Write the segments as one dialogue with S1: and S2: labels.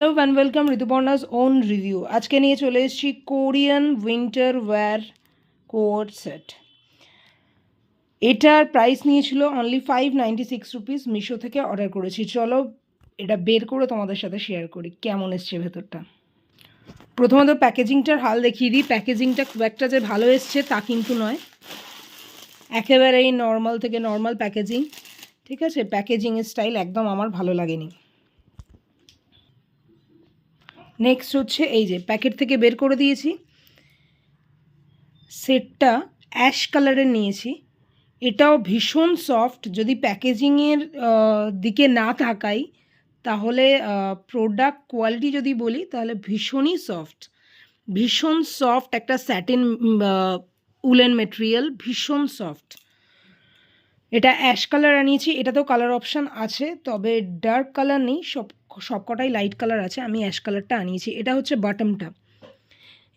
S1: Hello and welcome Rituparna's own review. আজকে নিয়ে চলে এসেছি Korean winter wear coat set. এটার প্রাইস নিয়েছিল অনলি 596 রুপিস। মিশো থেকে অর্ডার করেছি। চলো এটা বের করে তোমাদের সাথে শেয়ার করি কেমন এসছে ভেতরটা। প্রথমত প্যাকেজিংটার হাল দেখিয়ে দিই। প্যাকেজিংটা খুব একটা যে ভালো এসছে তা কিন্তু নয়, একেবারেই নর্মাল থেকে নর্মাল প্যাকেজিং। ঠিক আছে, প্যাকেজিংয়ের স্টাইল একদম আমার ভালো লাগেনি। নেক্সট হচ্ছে এই যে প্যাকেট থেকে বের করে দিয়েছি, সেটটা অ্যাশ কালারের নিয়েছি। এটাও ভীষণ সফট। যদি প্যাকেজিংয়ের দিকে না তাকাই তাহলে প্রোডাক্ট কোয়ালিটি যদি বলি তাহলে ভীষণই সফট, ভীষণ সফট একটা স্যাটিন উলেন মেটেরিয়াল, ভীষণ সফট। এটা অ্যাশ কালার আনিয়েছি। এটাতেও কালার অপশান আছে, তবে ডার্ক কালার নেই, সবকটাই লাইট কালার আছে। আমি অ্যাশ কালারটা আনিয়েছি। এটা হচ্ছে বটমটা,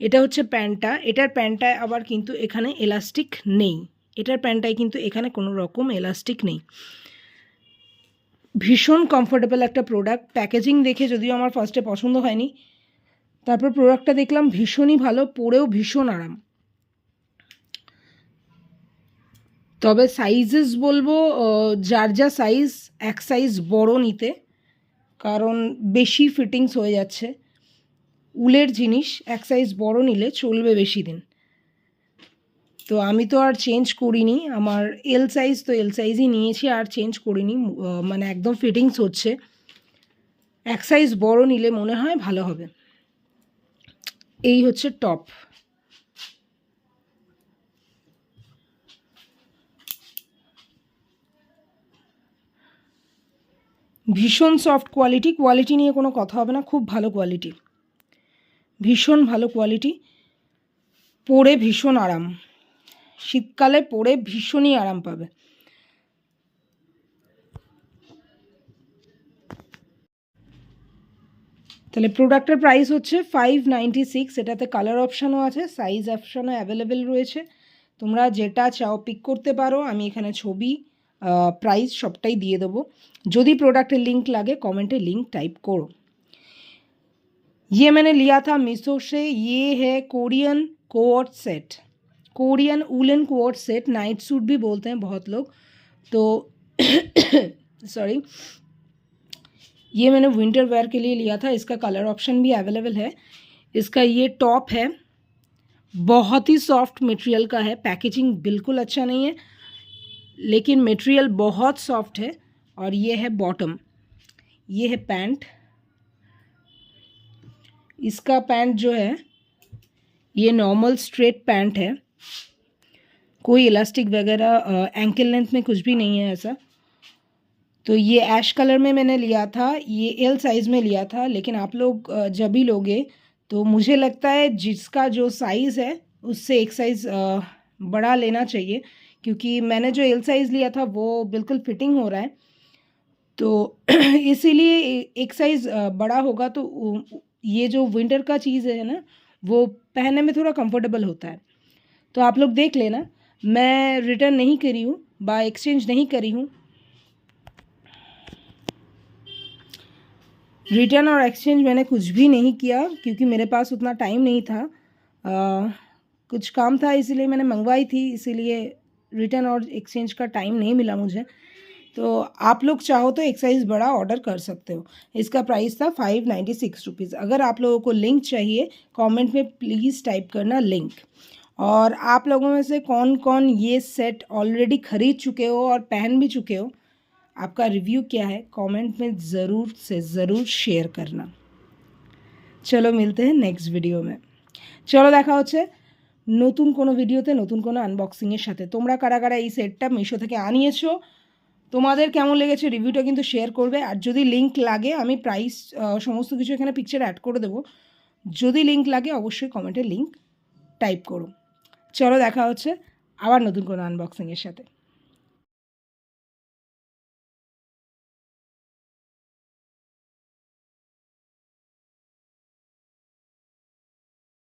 S1: এটা হচ্ছে প্যান্টটা। এটার প্যান্টটায় আবার কিন্তু এখানে এলাস্টিক নেই। এটার প্যান্টটায় কিন্তু এখানে কোনো রকম এলাস্টিক নেই। ভীষণ কমফোর্টেবল একটা প্রোডাক্ট। প্যাকেজিং দেখে যদিও আমার ফার্স্টে পছন্দ হয়নি, তারপর প্রোডাক্টটা দেখলাম ভীষণই ভালো, পরেও ভীষণ আরাম। তবে সাইজেস বলবো যার যা সাইজ, এক সাইজ বড় নিতে, কারণ বেশি ফিটিংস হয়ে যাচ্ছে। উলের জিনিস এক সাইজ বড় নিলে চলবে বেশি দিন। তো আমি তো আর চেঞ্জ করিনি, আমার এল সাইজ, তো এল সাইজই নিয়েছি, আর চেঞ্জ করিনি। মানে একদম ফিটিংস হচ্ছে। এক সাইজ বড় নিলে মনে হয় ভালো হবে। এই হচ্ছে টপ। ভীষণ সফট কোয়ালিটি, কোয়ালিটি নিয়ে কোনো কথা হবে না, খুব ভালো কোয়ালিটি, ভীষণ ভালো কোয়ালিটি। পরে ভীষণ আরাম, শীতকালে পরে ভীষণই আরাম পাবে। তাহলে প্রোডাক্টের প্রাইস হচ্ছে 596। এটাতে কালার অপশানও আছে, সাইজ অপশানও অ্যাভেলেবেল রয়েছে। তোমরা যেটা চাও পিক করতে পারো। আমি এখানে ছবি, প্রাইস সবটাই দিয়ে দেবো। যদি প্রোডাক্টের লিঙ্ক লাগে কমেন্টে লিঙ্ক টাইপ করো। ये मैंने लिया था मीशो से। ये है Korean coat set, Korean woollen coat set, night suit भी बोलते हैं बहुत लोग। तो सॉरी, ये मैंने विंटर वेयर के लिए लिया था। इसका कलर ऑप्शन भी अवेलेबल है। इसका ये टॉप है, बहुत ही सॉफ्ट मटेरियल का है। पैकेजिंग बिल्कुल अच्छा नहीं है, लेकिन मटेरियल बहुत सॉफ्ट है। और ये है बॉटम, ये है पैंट। इसका पैंट जो है ये नॉर्मल स्ट्रेट पैंट है, कोई इलास्टिक वगैरह एंकल लेंथ में कुछ भी नहीं है ऐसा। तो ये ऐश कलर में मैंने लिया था, ये एल साइज़ में लिया था। लेकिन आप लोग जब भी लोगे तो मुझे लगता है जिसका जो साइज़ है उससे एक साइज़ बड़ा लेना चाहिए, क्योंकि मैंने जो एल साइज़ लिया था वो बिल्कुल फिटिंग हो रहा है। तो इसीलिए एक साइज़ बड़ा होगा तो ये जो विंटर का चीज़ है ना, वो पहनने में थोड़ा कंफर्टेबल होता है। तो आप लोग देख लेना। मैं रिटर्न नहीं करी हूँ, बाय एक्सचेंज नहीं करी हूँ। रिटर्न और एक्सचेंज मैंने कुछ भी नहीं किया, क्योंकि मेरे पास उतना टाइम नहीं था। कुछ काम था इसीलिए मैंने मंगवाई थी, इसीलिए रिटर्न और एक्सचेंज का टाइम नहीं मिला मुझे। तो आप लोग चाहो तो एक साइज़ बड़ा ऑर्डर कर सकते हो। इसका प्राइस था 596 रुपीज़। अगर आप लोगों को लिंक चाहिए कमेंट में प्लीज़ टाइप करना लिंक। और आप लोगों में से कौन कौन ये सेट ऑलरेडी ख़रीद चुके हो और पहन भी चुके हो, आपका रिव्यू क्या है कमेंट में ज़रूर से ज़रूर शेयर करना। चलो मिलते हैं नेक्स्ट वीडियो में। चलो देखा होच्छे नतून कोनो भिडियोते नतून कोनो आनबक्सिंगेर साथे। तोमरा कारा कारा এই সেটটা মিশো থেকে আনিয়েছো, তোমাদের কেমন লেগেছে রিভিউটা কিন্তু শেয়ার করবে। আর যদি লিঙ্ক লাগে আমি প্রাইস সমস্ত কিছু এখানে পিকচার অ্যাড করে দেবো। যদি লিঙ্ক লাগে অবশ্যই কমেন্টে লিঙ্ক টাইপ করো। চলো দেখা হচ্ছে আবার নতুন কোনো আনবক্সিংয়ের সাথে।